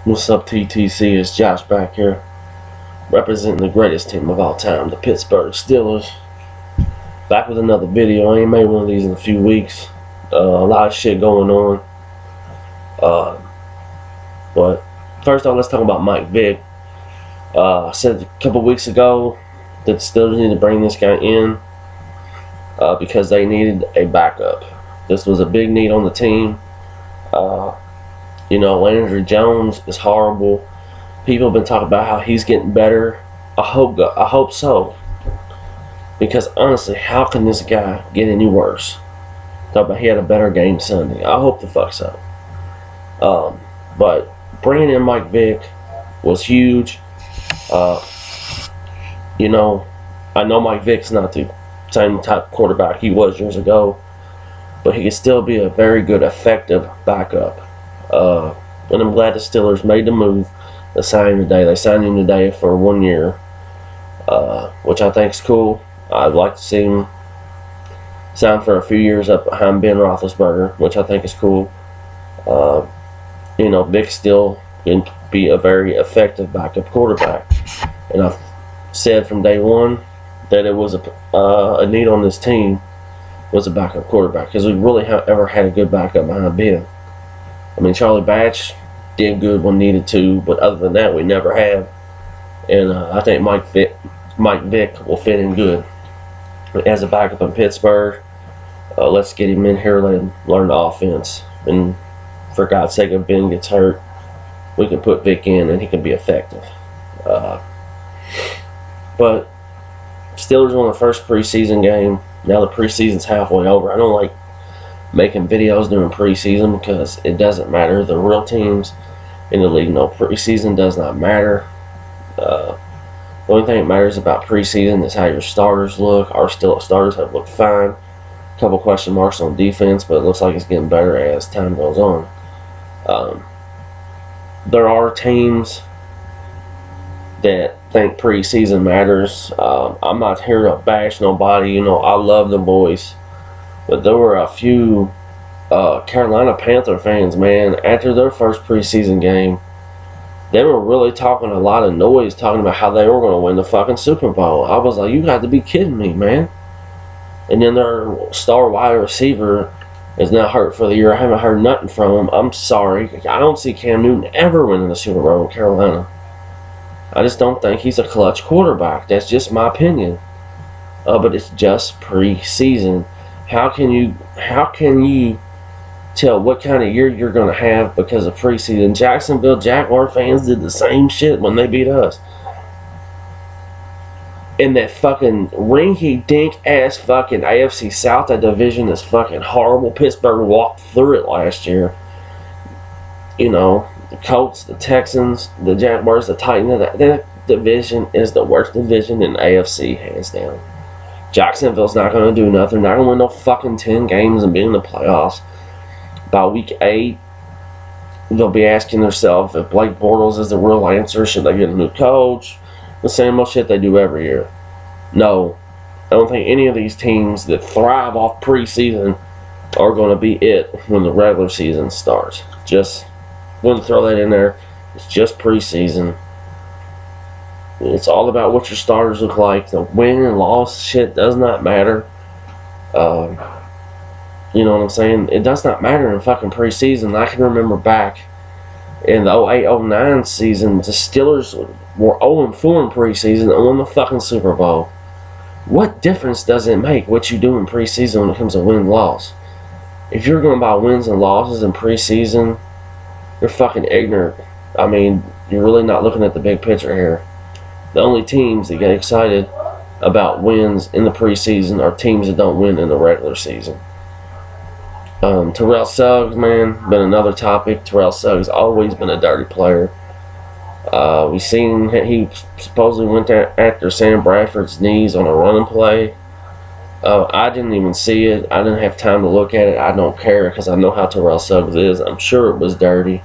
What's up, TTC? It's Josh back here, representing the greatest team of all time, the Pittsburgh Steelers. Back with another video. I ain't made one of these in a few weeks. A lot of shit going on. But first off, let's talk about Mike Vick. I said a couple weeks ago that the Steelers need to bring this guy in because they needed a backup. This was a big need on the team. Landry Jones is horrible. People have been talking about how he's getting better. I hope so. Because honestly, how can this guy get any worse? Talk about he had a better game Sunday. I hope the fuck so. But bringing in Mike Vick was huge. I know Mike Vick's not the same type of quarterback he was years ago, but he can still be a very good, effective backup. And I'm glad the Steelers made the move to sign him today. They signed him today for 1 year, which I think is cool. I'd like to see him sign for a few years up behind Ben Roethlisberger, which I think is cool. Vick still can be a very effective backup quarterback. And I've said from day one that it was a need on this team was a backup quarterback because we really have ever had a good backup behind Ben. I mean, Charlie Batch did good when needed to, but other than that, we never have. And I think Mike Vick will fit in good as a backup in Pittsburgh. Let's get him in here, let him learn the offense. And for God's sake, if Ben gets hurt, we can put Vick in and he can be effective. But Steelers won the first preseason game. Now the preseason's halfway over. I don't like making videos during preseason because it doesn't matter. The real teams in the league know preseason does not matter. The only thing that matters about preseason is how your starters look. Our starters have looked fine. A couple question marks on defense, but it looks like it's getting better as time goes on. There are teams that think preseason matters. I'm not here to bash nobody. I love the boys. But there were a few Carolina Panther fans, man, after their first preseason game, they were really talking a lot of noise, talking about how they were going to win the fucking Super Bowl. I was like, you got to be kidding me, man. And then their star wide receiver is now hurt for the year. I haven't heard nothing from him. I'm sorry. I don't see Cam Newton ever winning the Super Bowl in Carolina. I just don't think he's a clutch quarterback. That's just my opinion. But it's just preseason. How can you tell what kind of year you're going to have because of preseason? Jacksonville Jaguar fans did the same shit when they beat us. In that fucking rinky-dink ass fucking AFC South, that division is fucking horrible. Pittsburgh walked through it last year. The Colts, the Texans, the Jaguars, the Titans. That division is the worst division in the AFC, hands down. Jacksonville's not going to do nothing. They're not going to win no fucking 10 games and be in the playoffs. By week 8, they'll be asking themselves if Blake Bortles is the real answer. Should they get a new coach? The same old shit they do every year. No. I don't think any of these teams that thrive off preseason are going to be it when the regular season starts. Just want to throw that in there. It's just preseason. It's all about what your starters look like. The win and loss shit does not matter. You know what I'm saying? It does not matter in fucking preseason. I can remember back in the 08-09 season, the Steelers were 0-4 in preseason and won the fucking Super Bowl. What difference does it make what you do in preseason when it comes to win-loss? If you're going by wins and losses in preseason, you're fucking ignorant. I mean, you're really not looking at the big picture here. The only teams that get excited about wins in the preseason are teams that don't win in the regular season. Terrell Suggs, man, been another topic. Terrell Suggs always been a dirty player. We seen he supposedly went after Sam Bradford's knees on a running play. I didn't even see it. I didn't have time to look at it. I don't care because I know how Terrell Suggs is. I'm sure it was dirty.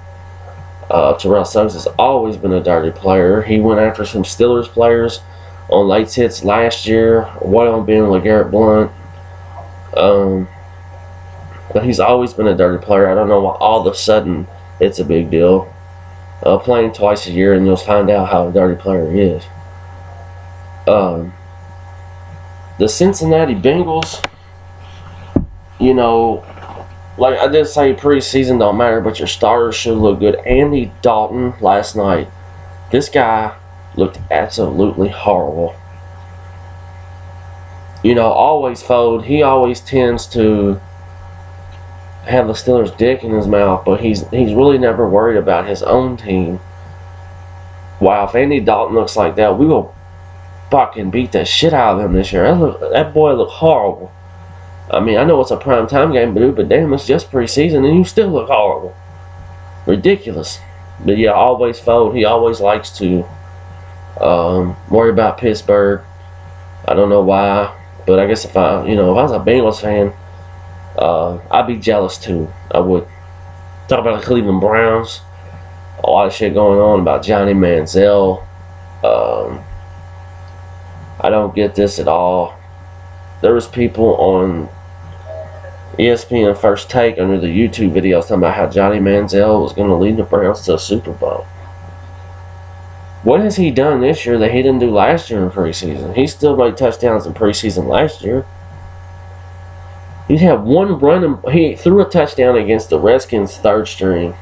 Terrell Suggs has always been a dirty player. He went after some Steelers players on late hits last year. One of them being LeGarrette Blount. But he's always been a dirty player. I don't know why all of a sudden it's a big deal. Playing twice a year, and you'll find out how a dirty player he is. The Cincinnati Bengals, you know, like I did say, preseason don't matter, but your starters should look good. Andy Dalton last night, this guy looked absolutely horrible. You know, always fold. He always tends to have the Steelers' dick in his mouth, but he's really never worried about his own team. Wow, if Andy Dalton looks like that, we will fucking beat the shit out of him this year. That boy looked horrible. I mean, I know it's a prime time game, but damn, it's just preseason, and you still look horrible. Ridiculous. But yeah, always fold. He always likes to worry about Pittsburgh. I don't know why, but I guess if I was a Bengals fan, I'd be jealous too. I would. Talk about the Cleveland Browns. A lot of shit going on about Johnny Manziel. I don't get this at all. There was people on ESPN First Take under the YouTube videos talking about how Johnny Manziel was going to lead the Browns to a Super Bowl. What has he done this year that he didn't do last year in preseason? He still made touchdowns in preseason last year. He had one run, and he threw a touchdown against the Redskins' third string.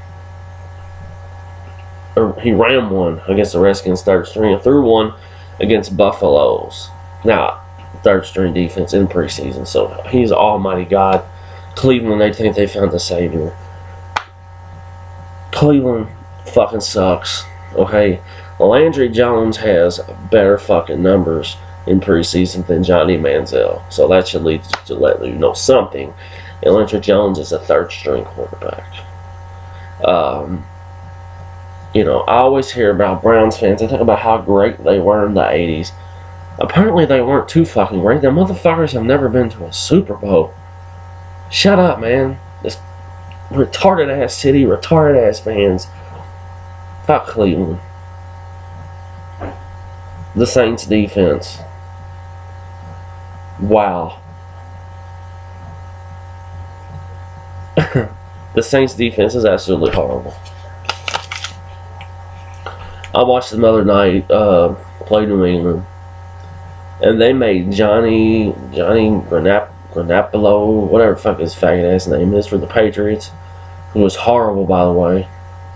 Or he ran one against the Redskins' third string and threw one against Buffalo's. Now, third string defense in preseason. So he's almighty God. Cleveland, they think they found the savior. Cleveland fucking sucks. Okay? Landry Jones has better fucking numbers in preseason than Johnny Manziel. So that should lead to let you know something. And Landry Jones is a third string quarterback. I always hear about Browns fans. They talk about how great they were in the 80s. Apparently they weren't too fucking great. Them motherfuckers have never been to a Super Bowl. Shut up, man. This retarded ass city, retarded ass fans. Fuck Cleveland. The Saints defense. Wow. The Saints defense is absolutely horrible. I watched them the other night play New England, and they made Johnny Granapolo, whatever the fuck his faggot ass name is, for the Patriots, who was horrible, by the way.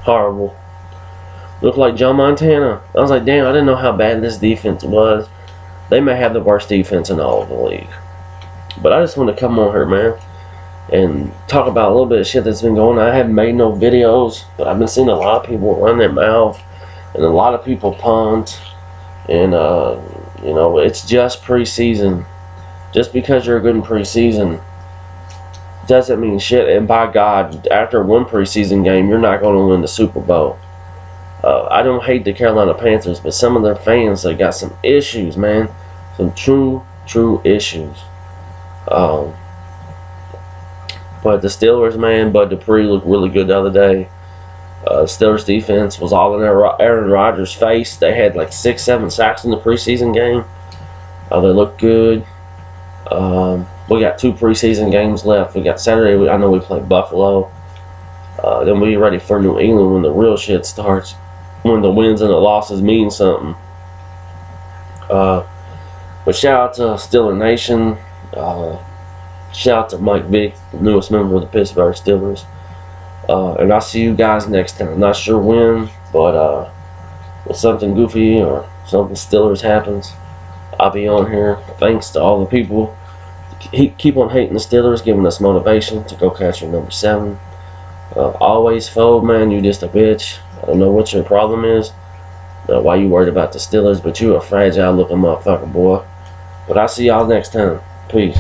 Horrible. Looked like Joe Montana. I was like, damn, I didn't know how bad this defense was. They may have the worst defense in all of the league. But I just want to come on here, man, and talk about a little bit of shit that's been going on. I haven't made no videos, but I've been seeing a lot of people run their mouth, and a lot of people punt, and it's just preseason. Just because you're good in preseason doesn't mean shit. And by God, after one preseason game, you're not going to win the Super Bowl. I don't hate the Carolina Panthers, but some of their fans, they got some issues, man. Some true issues. But the Steelers, man, Bud Dupree looked really good the other day. Steelers defense was all in Aaron Rodgers' face. They had like 6-7 sacks in the preseason game. They looked good. We got 2 preseason games left. We got Saturday. I know we play Buffalo. Then we ready for New England when the real shit starts. When the wins and the losses mean something. But shout out to Steeler Nation. Shout out to Mike Vick, the newest member of the Pittsburgh Steelers. And I'll see you guys next time. Not sure when, but if something goofy or something Steelers happens, I'll be on here. Thanks to all the people. Keep on hating the Steelers, giving us motivation to go catch your number 7. Always fold, man. You just a bitch. I don't know what your problem is. Why you worried about the Steelers, but you a fragile looking motherfucker, boy. But I'll see y'all next time. Peace.